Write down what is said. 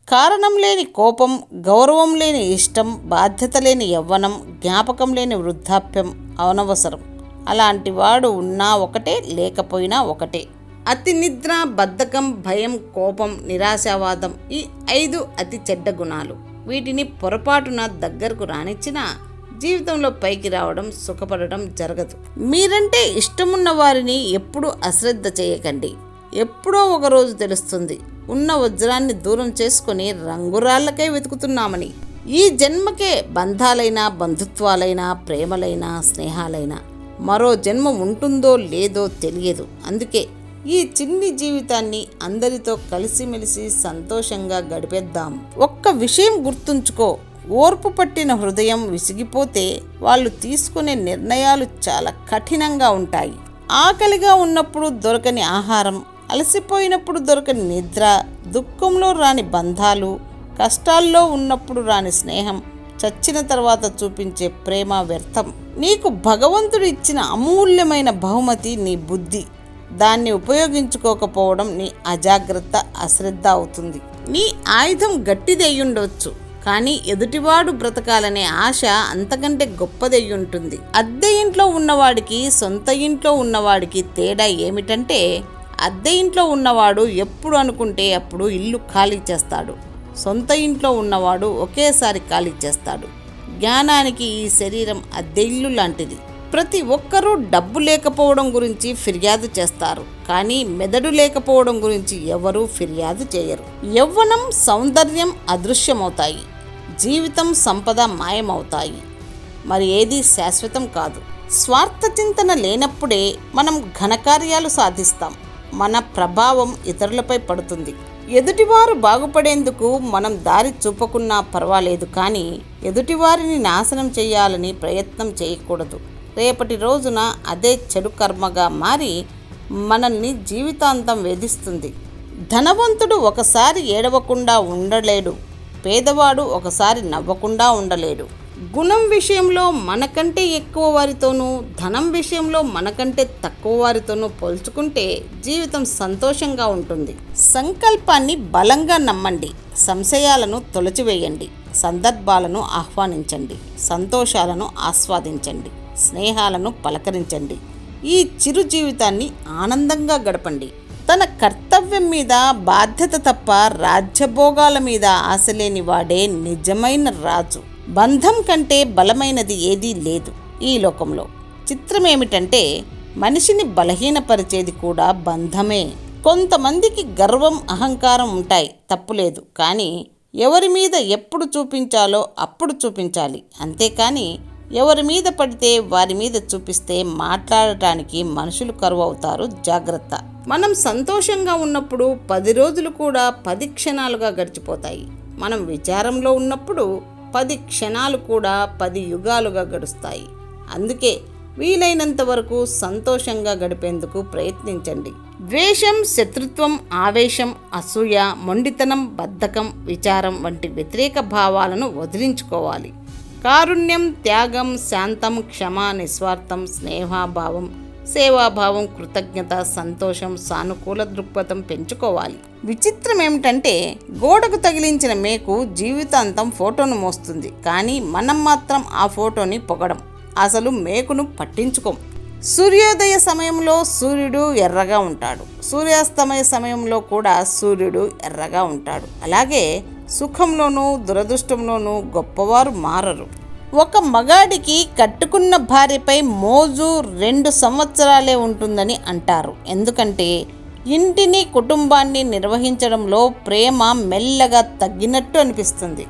కారణం లేని కోపం, గౌరవం లేని ఇష్టం, బాధ్యత లేని యవ్వనం, జ్ఞాపకం లేని వృద్ధాప్యం అనవసరం. అలాంటి వాడు ఉన్నా ఒకటే, లేకపోయినా ఒకటే. అతి నిద్ర, బద్ధకం, భయం, కోపం, నిరాశావాదం, ఈ 5 అతి చెడ్డ గుణాలు. వీటిని పొరపాటున దగ్గరకు రానిచ్చినా జీవితంలో పైకి రావడం, సుఖపడడం జరగదు. మీరంటే ఇష్టమున్న వారిని ఎప్పుడూ అశ్రద్ధ చేయకండి. ఎప్పుడో ఒకరోజు తెలుస్తుంది ఉన్న వజ్రాన్ని దూరం చేసుకుని రంగురాళ్ళకే వెతుకుతున్నామని. ఈ జన్మకే బంధాలైనా, బంధుత్వాలైనా, ప్రేమలైనా, స్నేహాలైనా మరో జన్మ ఉంటుందో లేదో తెలియదు. అందుకే ఈ చిన్ని జీవితాన్ని అందరితో కలిసిమెలిసి సంతోషంగా గడిపేద్దాం. ఒక్క విషయం గుర్తుంచుకో, ఓర్పు పట్టిన హృదయం విసిగిపోతే వాళ్ళు తీసుకునే నిర్ణయాలు చాలా కఠినంగా ఉంటాయి. ఆకలిగా ఉన్నప్పుడు దొరకని ఆహారం, అలసిపోయినప్పుడు దొరకని నిద్ర, దుఃఖంలో రాని బంధాలు, కష్టాల్లో ఉన్నప్పుడు రాని స్నేహం, చచ్చిన తర్వాత చూపించే ప్రేమ వ్యర్థం. నీకు భగవంతుడు ఇచ్చిన అమూల్యమైన బహుమతి నీ బుద్ధి. దాన్ని ఉపయోగించుకోకపోవడం నీ అజాగ్రత్త, అశ్రద్ధ అవుతుంది. నీ ఆయుధం గట్టిదయ్యుండవచ్చు, కానీ ఎదుటివాడు బ్రతకాలనే ఆశ అంతకంటే గొప్పదయ్యుంటుంది. అద్దె ఇంట్లో ఉన్నవాడికి, సొంత ఇంట్లో ఉన్నవాడికి తేడా ఏమిటంటే, అద్దె ఇంట్లో ఉన్నవాడు ఎప్పుడు అనుకుంటే అప్పుడు ఇల్లు ఖాళీ చేస్తాడు. సొంత ఇంట్లో ఉన్నవాడు ఒకేసారి ఖాళీ చేస్తాడు. జ్ఞానానికి ఈ శరీరం అద్దె ఇల్లు లాంటిది. ప్రతి ఒక్కరూ డబ్బు లేకపోవడం గురించి ఫిర్యాదు చేస్తారు, కానీ మెదడు లేకపోవడం గురించి ఎవరూ ఫిర్యాదు చేయరు. యవ్వనం, సౌందర్యం అదృశ్యమవుతాయి. జీవితం, సంపద మాయమవుతాయి. మరి ఏది శాశ్వతం కాదు. స్వార్థ చింతన లేనప్పుడే మనం ఘనకార్యాలు సాధిస్తాం. మన ప్రభావం ఇతరులపై పడుతుంది. ఎదుటివారు బాగుపడేందుకు మనం దారి చూపకున్నా పర్వాలేదు, కానీ ఎదుటివారిని నాశనం చేయాలని ప్రయత్నం చేయకూడదు. రేపటి రోజున అదే చెడు కర్మగా మారి మనల్ని జీవితాంతం వేధిస్తుంది. ధనవంతుడు ఒకసారి ఏడవకుండా ఉండలేడు, పేదవాడు ఒకసారి నవ్వకుండా ఉండలేడు. గుణం విషయంలో మనకంటే ఎక్కువ వారితోనూ, ధనం విషయంలో మనకంటే తక్కువ వారితోనూ పోల్చుకుంటే జీవితం సంతోషంగా ఉంటుంది. సంకల్పాన్ని బలంగా నమ్మండి, సంశయాలను తొలచివేయండి, సందర్భాలను ఆహ్వానించండి, సంతోషాలను ఆస్వాదించండి, స్నేహాలను పలకరించండి. ఈ చిరు జీవితాన్ని ఆనందంగా గడపండి. తన కర్తవ్యం మీద బాధ్యత తప్ప రాజ్యభోగాల మీద ఆశ లేని వాడే నిజమైన రాజు. బంధం కంటే బలమైనది ఏదీ లేదు ఈ లోకంలో. చిత్రమేమిటంటే, మనిషిని బలహీనపరిచేది కూడా బంధమే. కొంతమందికి గర్వం, అహంకారం ఉంటాయి, తప్పులేదు. కానీ ఎవరి మీద ఎప్పుడు చూపించాలో అప్పుడు చూపించాలి. అంతేకాని ఎవరి మీద పడితే వారి మీద చూపిస్తే మాట్లాడటానికి మనుషులు కరువు అవుతారు. జాగ్రత్త. మనం సంతోషంగా ఉన్నప్పుడు 10 రోజులు కూడా 10 క్షణాలుగా గడిచిపోతాయి. మనం విచారంలో ఉన్నప్పుడు 10 క్షణాలు కూడా 10 యుగాలుగా గడుస్తాయి. అందుకే వీలైనంత వరకు సంతోషంగా గడిపేందుకు ప్రయత్నించండి. ద్వేషం, శత్రుత్వం, ఆవేశం, అసూయ, మొండితనం, బద్ధకం, విచారం వంటి వ్యతిరేక భావాలను వదిలించుకోవాలి. కారుణ్యం, త్యాగం, శాంతం, క్షమ, నిస్వార్థం, స్నేహభావం, సేవాభావం, కృతజ్ఞత, సంతోషం, సానుకూల దృక్పథం పెంచుకోవాలి. విచిత్రం ఏమిటంటే, గోడకు తగిలించిన మేకు జీవితాంతం ఫోటోను మోస్తుంది, కానీ మనం మాత్రం ఆ ఫోటోని పొగడం, అసలు మేకును పట్టించుకోం. సూర్యోదయ సమయంలో సూర్యుడు ఎర్రగా ఉంటాడు, సూర్యాస్తమయ సమయంలో కూడా సూర్యుడు ఎర్రగా ఉంటాడు. అలాగే సుఖంలోనూ దురదృష్టంలోనూ గొప్పవారు మారరు. ఒక మగాడికి కట్టుకున్న భార్యపై మోజు 2 సంవత్సరాలే ఉంటుందని అంటారు. ఎందుకంటే ఇంటిని, కుటుంబాన్ని నిర్వహించడంలో ప్రేమ మెల్లగా తగ్గినట్టు అనిపిస్తుంది.